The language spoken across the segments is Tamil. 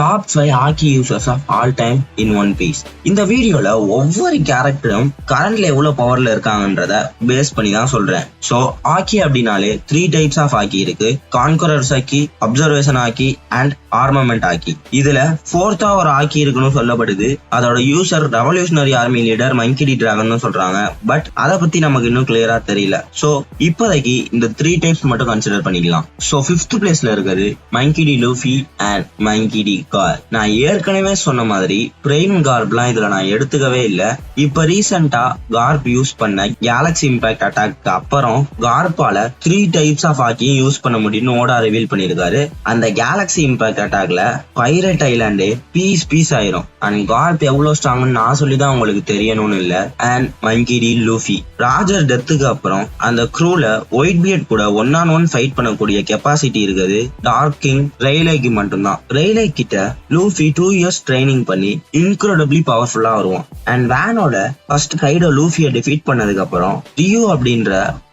Top 5 hockey users of all time in one piece. இந்த வீடியோல ஒவ்வொரு கேரக்டரும் கரண்ட்ல எவ்வளவு பவர்ல இருக்காங்கன்றத பேஸ் பண்ணி தான் சொல்றேன். சோ ஹாக்கி அப்படின்னாலே 3 டைப்ஸ் ஆஃப் ஹாக்கி இருக்கு. Conquerors hockey, observation hockey and armament hockey. இதுல 4th ஒரு ஹாக்கி இருக்குன்னு சொல்லப்படுது. அதோட யூசர் ரெவல்யூஷனரி ஆர்மி லீடர் மங்கி டி டிராகன் சொல்றாங்க. பட் அதை பத்தி நமக்கு இன்னும் கிளியரா தெரியல. சோ இப்போதைக்கு இந்த 3 டைப்ஸ் மட்டும் கன்சிடர் பண்ணிக்கலாம். சோ 5th பிளேஸ்ல இருக்கிறது Monkey D Luffy and Monkey D Garp. நான் ஏற்கனவே சொன்ன மாதிரி பிரைம் கார்ப்லாம் இதுல நான் எடுத்துக்கவே இல்ல. இப்ப ரீசெண்டா கார்ப் யூஸ் பண்ண கேலக்ஸி இம்பாக்ட் அட்டாக்கு அப்புறம் கார்பால 3 டைப்ஸ் ஆஃப் ஹாக்கி யூஸ் பண்ண முடியும்னு ஓடா ரிவீல் பண்ணிருக்காரு. அந்த கேலக்ஸி இம்பாக்ட் அட்டாக்ல பைரட் ஐலாண்டே பீஸ் ஆயிரும். அண்ட் கார்ப் எவ்வளவு ஸ்ட்ராங்னு நான் சொல்லிதான் உங்களுக்கு தெரியணும்னு இல்ல. அண்ட் மங்கி டி லூஃபி ராஜர் டெத்துக்கு அப்புறம் அந்த க்ரூல ஒயிட் பியர்ட் கூட 1-on-1 ஃபைட் பண்ணக்கூடிய கெப்பாசிட்டி இருக்குது டார்க் கிங் ரெய்லேக்கு மட்டும்தான். ரெய்லே கிட்ட லூஃபி 2 years ட்ரைனிங் பண்ணி இன்க்ரெடிபிளி பவர்ஃபுல்லா வருவான். அண்ட் வேனோட ஃபர்ஸ்ட் கைடோ லூஃபியை டிஃபீட் பண்ணதுக்கு அப்புறம் டியூ அப்படின்ற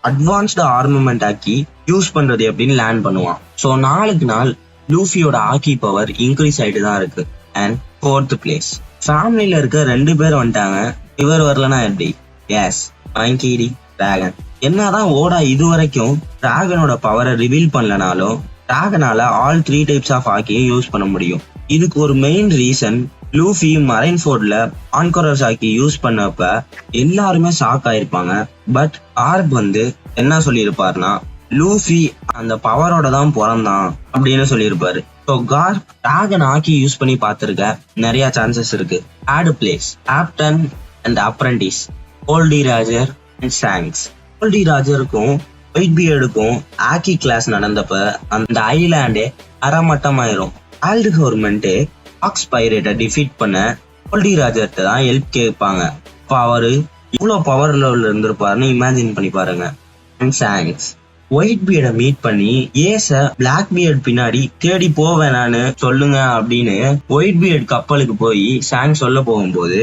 அட்வான்ஸ்டு ஆர்மமெண்ட் ஆக்கி யூஸ் பண்றது எப்படின்னு லேர்ன் பண்ணுவான். சோ நாளுக்கு நாள் லூஃபியோட ஆக்கி பவர் இன்க்ரீஸ் ஆயிட்டு தான் இருக்கு. அண்ட் 4th பிளேஸ் ஃபேமிலியில இருக்க 2 பேர் வந்துட்டாங்க. இவர் வரலனா எப்படி? Yes, Monkey D Dragon. என்னதான் ஓடா இது வரைக்கும் டிராகனோட பவரை ரிவீல் பண்ணலனாலும் டிராகனால ஆல் 3 டைப்ஸ் ஆஃப் ஹாக்கியை யூஸ் பண்ண முடியும். இதுக்கு ஒரு மெயின் ரீசன் லூஃபி மரைன் ஃபோர்ட்ல கான்கரர்ஸ் ஹாக்கி யூஸ் பண்ணப்ப எல்லாருமே ஷாக் ஆயிருப்பாங்க. பட் ஆர்ப் என்ன சொல்லியிருப்பாருன்னா லூஃபி அந்த பவரோட தான் பிறந்தான் அப்படின்னு சொல்லியிருப்பாரு. So Garp Dragon haki use பண்ணி பார்த்திருக்க நிறைய சான்சஸ் இருக்கு. ஆட் place captain and apprentice Gold D Roger and Shanks. Gold D ராஜருக்கும் ஒயிட் பியர்டுக்கும் ஹாக்கி கிளாஸ் நடந்தப்ப அந்த ஐலாண்டே அறமட்டமாயிரும். ஆல்டு கவர்மெண்ட் ஆக்ஸ் பைரேட்டை டிஃபீட் பண்ண கோல்டி ராஜர்கிட்ட தான் ஹெல்ப் கேட்பாங்க. இப்போ அவரு இவ்வளவு பவர் லெவல்ல இருந்திருப்பாருன்னு இமேஜின் பண்ணி பாருங்க. அண்ட் சாங்ஸ் ஒயிட் பியர்டை மீட் பண்ணி ஏச பிளாக் பியர்ட் பின்னாடி தேடி போவேனான்னு சொல்லுங்க அப்படின்னு ஒயிட் பியர்ட் கப்பலுக்கு போய் சாங் சொல்ல போகும்போது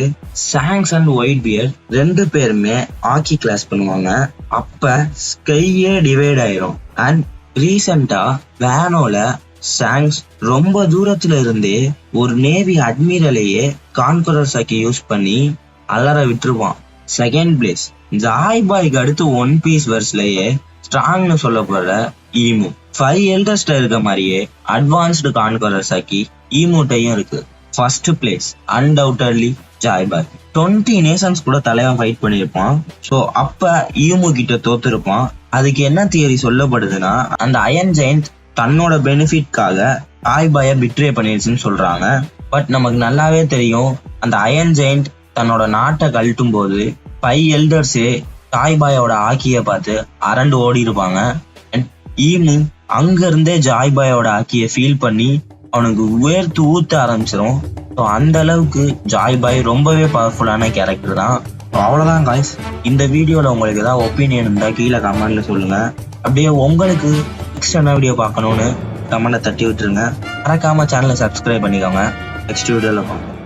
சாங்ஸ் அண்ட் ஒயிட் பியர்ட் 2 பேருமே ஹாக்கி கிளாஸ் பண்ணுவாங்க. அப்ப ஸ்கையே டிவைட் ஆயிரும். அண்ட் ரீசெண்டா வேனோல சாங்ஸ் ரொம்ப தூரத்துல இருந்தே ஒரு நேவி அட்மிரலையே கான்கரர்ஸ் ஹாக்கி யூஸ் பண்ணி அலற விட்டுருவான். 2nd பிளேஸ் ஜாய் பாய்க்கு அடுத்து ஒன் பீஸ் வெர்ஸ்லயே ஸ்ட்ராங்னு சொல்லப்படுற ஈமு. 5 எல்டர்ஸ்ட இருக்க மாதிரியே அட்வான்ஸ்டு கான்கரர்ஸ் ஹாக்கி ஈமூட்டையும் இருக்கு. 1st பிளேஸ் அன்டவுட்டட்லி ஜாய் பாய். 20 நேஷன்ஸ் கூட தலைவன் ஃபைட் பண்ணிருப்பான். சோ அப்ப ஈமு கிட்ட தோத்துருப்பான். அதுக்கு என்ன தியரி சொல்லப்படுதுன்னா அந்த அயன் ஜெயண்ட் தன்னோட பெனிஃபிட்காக ஜாய் பாய பிட்ரே பண்ணிருச்சுன்னு சொல்றாங்க. பட் நமக்கு நல்லாவே தெரியும் அந்த அயன் ஜெயண்ட் தன்னோட நாட்டை கழட்டும் போது 5 எல்டர்ஸே ஜாய் பாயோட ஆக்கிய பார்த்து அரண்டு ஓடி இருப்பாங்க. ஈமு அங்க இருந்தே ஜாய் பாயோட ஆக்கிய ஃபீல் பண்ணி அவனுக்கு உயர்த்து ஊத்த ஆரம்பிச்சிடும். ஸோ அந்த அளவுக்கு ஜாய் பாய் ரொம்பவே பவர்ஃபுல்லான கேரக்டர் தான். அவ்வளவுதான் காய்ஸ். இந்த வீடியோல உங்களுக்கு ஏதாவது ஒப்பீனியன் இருந்தா கீழே கமெண்ட்ல சொல்லுங்க. அப்படியே உங்களுக்கு நெக்ஸ்ட் என்ன வீடியோ பார்க்கணும்னு கமெண்ட்ல தட்டி விட்டுருங்க. மறக்காம சேனலை சப்ஸ்கிரைப் பண்ணிக்கோங்க. நெக்ஸ்ட் வீடியோல பார்ப்போம்.